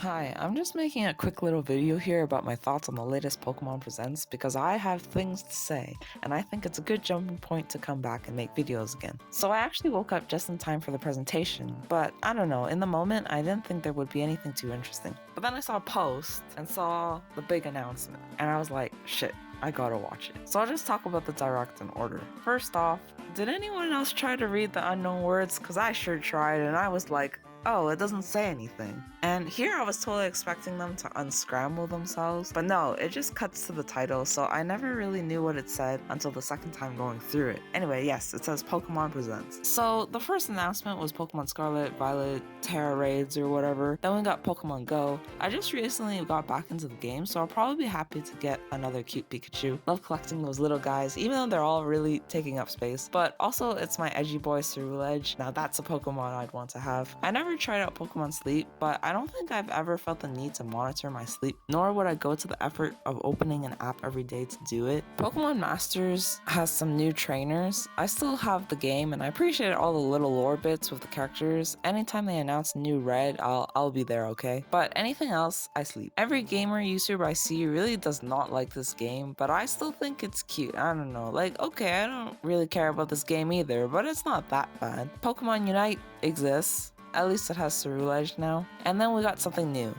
Hi, I'm just making a quick little video here about my thoughts on the latest Pokemon Presents because I have things to say, and I think it's a good jumping point to come back and make videos again. So I actually woke up just in time for the presentation, but I don't know, in the moment I didn't think there would be anything too interesting. But then I saw a post and saw the big announcement, and I was like, shit, I gotta watch it. So I'll just talk about the direct in order. First off, did anyone else try to read the unknown words? Because I sure tried, and I was like, oh, it doesn't say anything. And here I was totally expecting them to unscramble themselves, but no, it just cuts to the title, so I never really knew what it said until the second time going through it. Anyway, yes, it says Pokemon Presents. So the first announcement was Pokemon Scarlet, Violet, Terra Raids, or whatever. Then we got Pokemon Go. I just recently got back into the game, so I'll probably be happy to get another cute Pikachu. Love collecting those little guys, even though they're all really taking up space. But also, it's my edgy boy Ceruledge. Now that's a Pokemon I'd want to have. I never tried out Pokemon Sleep, but I don't think I've ever felt the need to monitor my sleep, nor would I go to the effort of opening an app every day to do it. Pokemon Masters has some new trainers. I still have the game, and I appreciate all the little lore bits with the characters. Anytime they announce a new red, I'll be there, okay? But anything else, I sleep. Every gamer YouTuber I see really does not like this game, but I still think it's cute. I don't know, like, okay, I don't really care about this game either, but it's not that bad. Pokemon Unite exists. At least it has Ceruledge now. And then we got something new.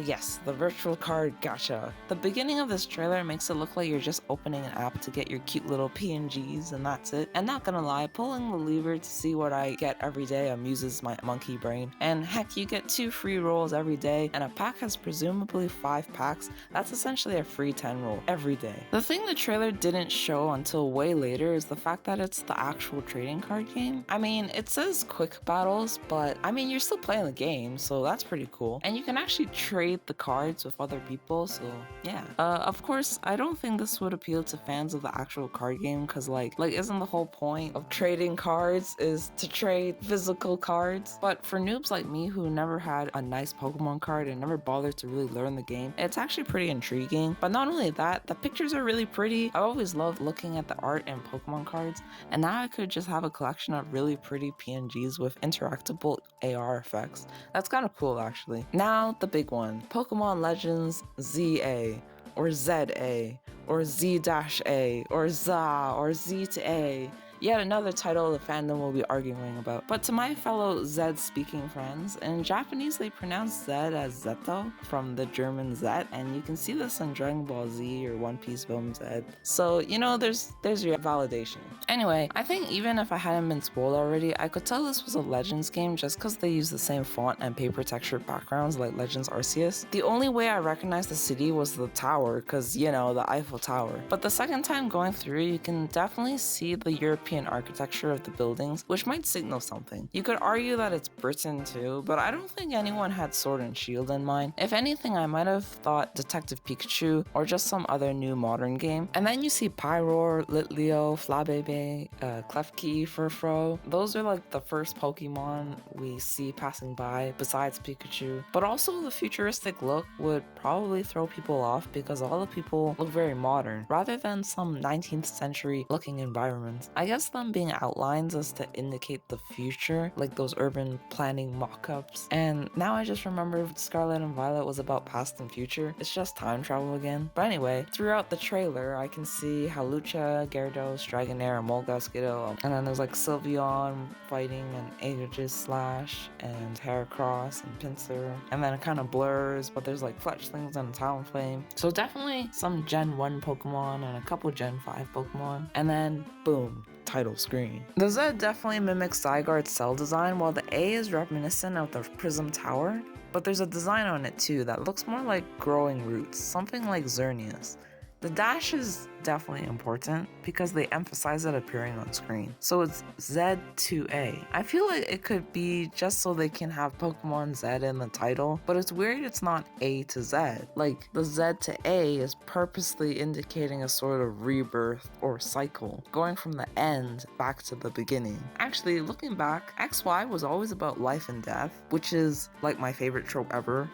Yes, the virtual card gacha. The beginning of this trailer makes it look like you're just opening an app to get your cute little PNGs and that's it. And not gonna lie, pulling the lever to see what I get every day amuses my monkey brain. And heck, you get 2 free rolls every day, and a pack has presumably 5 packs. That's essentially a free 10 roll every day. The thing the trailer didn't show until way later is the fact that it's the actual trading card game. I mean, it says quick battles, but I mean, you're still playing the game, so that's pretty cool. And you can actually trade the cards with other people, so yeah. Of course, I don't think this would appeal to fans of the actual card game, because like isn't the whole point of trading cards is to trade physical cards? But for noobs like me who never had a nice Pokemon card and never bothered to really learn the game, it's actually pretty intriguing. But not only that, the pictures are really pretty. I always loved looking at the art in Pokemon cards, and now I could just have a collection of really pretty PNGs with interactable AR effects. That's kind of cool, actually. Now, the big one, Pokemon Legends ZA, or ZA, or Z-A, or ZA, or Z to A. Yet another title the fandom will be arguing about. But to my fellow Z-speaking friends, in Japanese they pronounce Z as Zeto, from the German Z, and you can see this in Dragon Ball Z or One Piece Film Z. So, you know, there's your validation. Anyway, I think even if I hadn't been spoiled already, I could tell this was a Legends game just because they use the same font and paper textured backgrounds like Legends Arceus. The only way I recognized the city was the tower, because, you know, the Eiffel Tower. But the second time going through, you can definitely see the European architecture of the buildings, which might signal something. You could argue that it's Britain too, but I don't think anyone had Sword and Shield in mind. If anything, I might have thought Detective Pikachu or just some other new modern game. And then you see Pyroar, Litleo, Flabebe, Klefki, Furfrou. Those are like the first Pokemon we see passing by besides Pikachu. But also the futuristic look would probably throw people off because all the people look very modern rather than some 19th century looking environments. I guess them being outlines as to indicate the future, like those urban planning mock-ups. And now I just remembered Scarlet and Violet was about past and future. It's just time travel again. But anyway, throughout the trailer, I can see Hawlucha, Gyarados, Dragonair, Molgasquito, and then there's like Sylveon fighting an Aegislash and Heracross and Pinsir. And then it kind of blurs, but there's like Fletchlings and Talonflame. So definitely some Gen 1 Pokemon and a couple Gen 5 Pokemon. And then boom, title screen. The Z definitely mimics Zygarde's cell design, while the A is reminiscent of the Prism Tower, but there's a design on it too that looks more like growing roots, something like Xerneas. The dash is definitely important because they emphasize it appearing on screen. So it's Z to A. I feel like it could be just so they can have Pokemon Z in the title, but it's weird it's not A to Z. Like the Z to A is purposely indicating a sort of rebirth or cycle, going from the end back to the beginning. Actually, looking back, XY was always about life and death, which is like my favorite trope ever.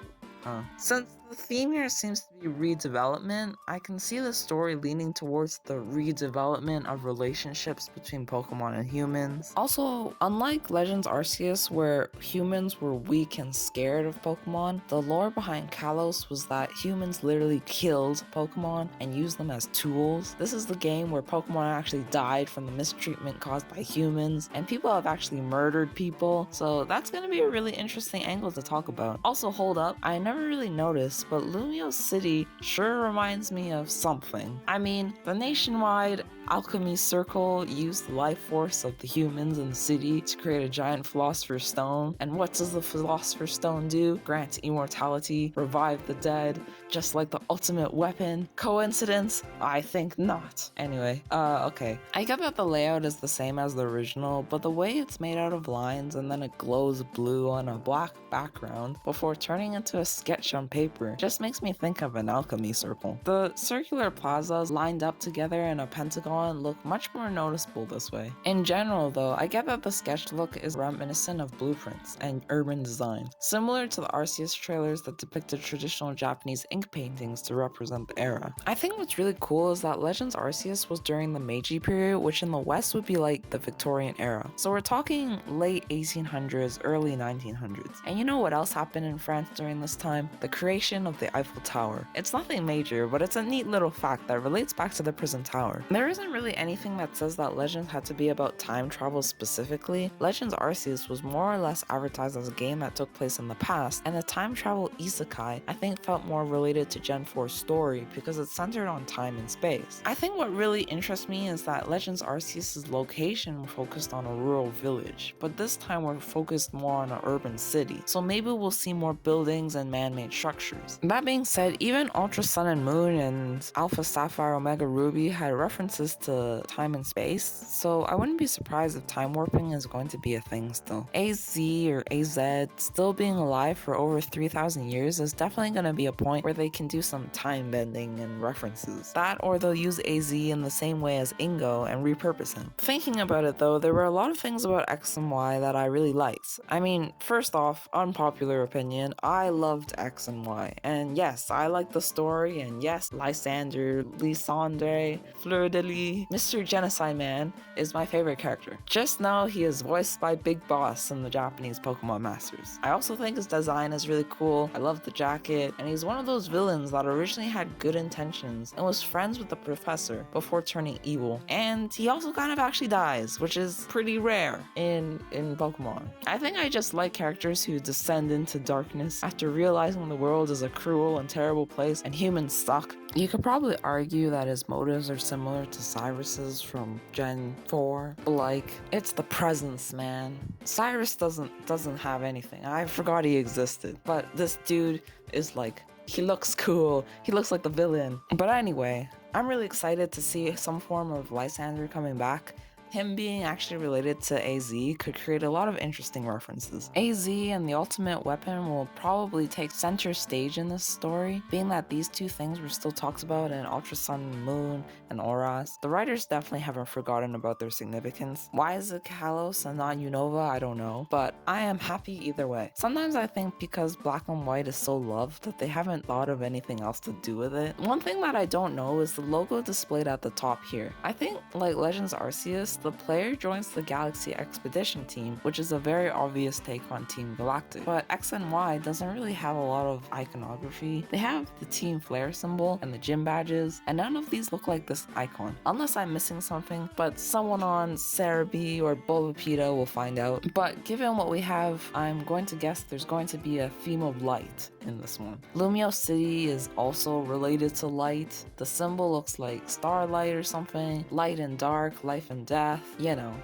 Since The theme here seems to be redevelopment. I can see the story leaning towards the redevelopment of relationships between Pokemon and humans. Also, unlike Legends Arceus, where humans were weak and scared of Pokemon, the lore behind Kalos was that humans literally killed Pokemon and used them as tools. This is the game where Pokemon actually died from the mistreatment caused by humans, and people have actually murdered people, so that's gonna be a really interesting angle to talk about. Also, hold up, I never really noticed, but Lumio City sure reminds me of something. I mean, the nationwide alchemy circle used the life force of the humans in the city to create a giant philosopher's stone. And what does the philosopher's stone do? Grant immortality, revive the dead, just like the ultimate weapon. Coincidence? I think not. Anyway, okay. I get that the layout is the same as the original, but the way it's made out of lines and then it glows blue on a black background before turning into a sketch on paper just makes me think of an alchemy circle. The circular plazas lined up together in a pentagon look much more noticeable this way. In general though, I get that the sketch look is reminiscent of blueprints and urban design, similar to the Arceus trailers that depicted traditional Japanese ink paintings to represent the era. I think what's really cool is that Legends Arceus was during the Meiji period, which in the West would be like the Victorian era. So we're talking late 1800s, early 1900s. And you know what else happened in France during this time? The creation of the Eiffel Tower. It's nothing major, but it's a neat little fact that relates back to the prison tower. There isn't really anything that says that Legends had to be about time travel specifically. Legends Arceus was more or less advertised as a game that took place in the past, and the time travel isekai I think felt more related to Gen 4's story because it's centered on time and space. I think what really interests me is that Legends Arceus' location focused on a rural village, but this time we're focused more on an urban city, so maybe we'll see more buildings and man-made structures. That being said, even Ultra Sun and Moon and Alpha Sapphire Omega Ruby had references to time and space, so I wouldn't be surprised if time warping is going to be a thing still. AZ or AZ still being alive for over 3,000 years is definitely going to be a point where they can do some time bending and references. That or they'll use AZ in the same way as Ingo and repurpose him. Thinking about it though, there were a lot of things about X and Y that I really liked. I mean, first off, unpopular opinion, I loved X and Y. And yes, I liked the story, and yes, Lysander, Lysandre, Fleur de Lis, Mr. Genocide Man is my favorite character. Just know he is voiced by Big Boss in the Japanese Pokemon Masters. I also think his design is really cool, I love the jacket, and he's one of those villains that originally had good intentions and was friends with the professor before turning evil. And he also kind of actually dies, which is pretty rare in Pokemon. I think I just like characters who descend into darkness after realizing the world is a cruel and terrible place and humans suck. You could probably argue that his motives are similar to Cyrus's from Gen 4, but like, it's the presence, man. Cyrus doesn't have anything. I forgot he existed, but this dude is like, he looks cool. He looks like the villain. But anyway, I'm really excited to see some form of Lysander coming back. Him being actually related to AZ could create a lot of interesting references. AZ and the ultimate weapon will probably take center stage in this story, being that these two things were still talked about in Ultra Sun and Moon and Auras. The writers definitely haven't forgotten about their significance. Why is it Kalos and not Unova? I don't know, but I am happy either way. Sometimes I think because Black and White is so loved that they haven't thought of anything else to do with it. One thing that I don't know is the logo displayed at the top here. I think, like Legends Arceus, the player joins the Galaxy Expedition team, which is a very obvious take on Team Galactic. But X and Y doesn't really have a lot of iconography. They have the Team Flare symbol and the gym badges, and none of these look like this icon. Unless I'm missing something, but someone on Cerebi or Bulbapedia will find out. But given what we have, I'm going to guess there's going to be a theme of light in this one. Lumio City is also related to light. The symbol looks like starlight or something. Light and dark, life and death. You know.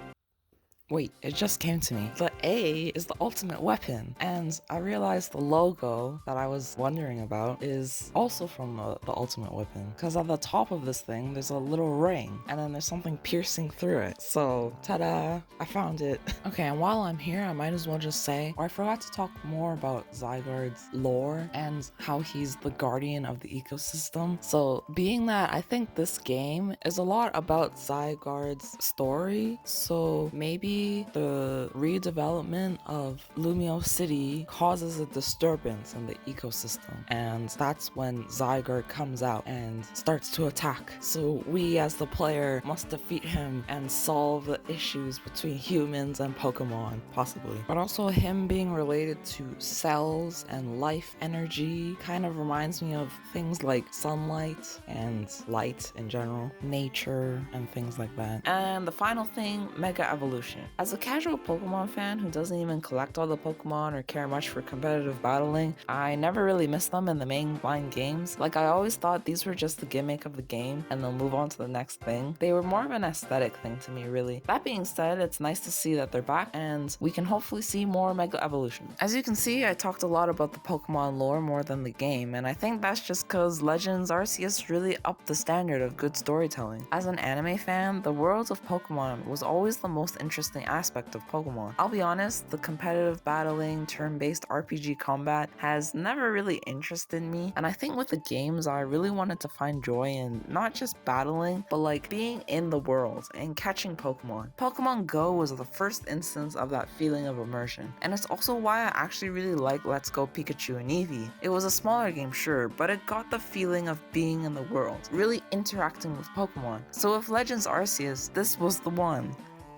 Wait, it just came to me. The A is the ultimate weapon, and I realized the logo that I was wondering about is also from the ultimate weapon, because at the top of this thing there's a little ring, and then there's something piercing through it. So, ta-da, I found it. Okay, and while I'm here, I might as well just say, I forgot to talk more about Zygarde's lore and how he's the guardian of the ecosystem. So, being that I think this game is a lot about Zygarde's story, so maybe maybe the redevelopment of Lumio City causes a disturbance in the ecosystem, and that's when Zygarde comes out and starts to attack. So we as the player must defeat him and solve the issues between humans and Pokemon, possibly. But also him being related to cells and life energy kind of reminds me of things like sunlight and light in general, nature, and things like that. And the final thing, Mega Evolution. As a casual Pokemon fan who doesn't even collect all the Pokemon or care much for competitive battling, I never really missed them in the mainline games. Like, I always thought these were just the gimmick of the game and they'll move on to the next thing. They were more of an aesthetic thing to me, really. That being said, it's nice to see that they're back and we can hopefully see more Mega Evolution. As you can see, I talked a lot about the Pokemon lore more than the game, and I think that's just because Legends Arceus really upped the standard of good storytelling. As an anime fan, the world of Pokemon was always the most interesting aspect of Pokemon. I'll be honest, the competitive battling, turn-based RPG combat has never really interested me, and I think with the games I really wanted to find joy in not just battling, but like being in the world and catching Pokemon. Pokemon Go was the first instance of that feeling of immersion, and it's also why I actually really like Let's Go Pikachu and Eevee. It was a smaller game, sure, but it got the feeling of being in the world, really interacting with Pokemon. So with Legends Arceus, this was the one.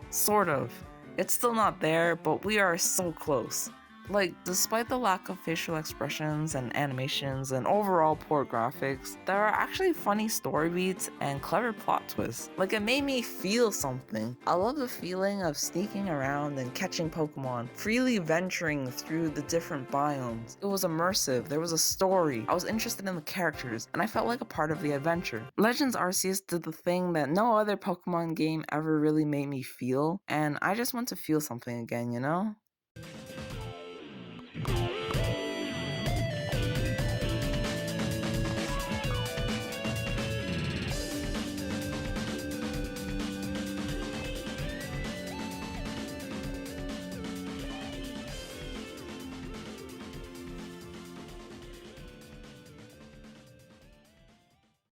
Sort of. It's still not there, but we are so close. Like, despite the lack of facial expressions and animations and overall poor graphics, there are actually funny story beats and clever plot twists. Like, it made me feel something. I love the feeling of sneaking around and catching Pokemon, freely venturing through the different biomes. It was immersive, there was a story, I was interested in the characters, and I felt like a part of the adventure. Legends Arceus did the thing that no other Pokemon game ever really made me feel, and I just want to feel something again, you know?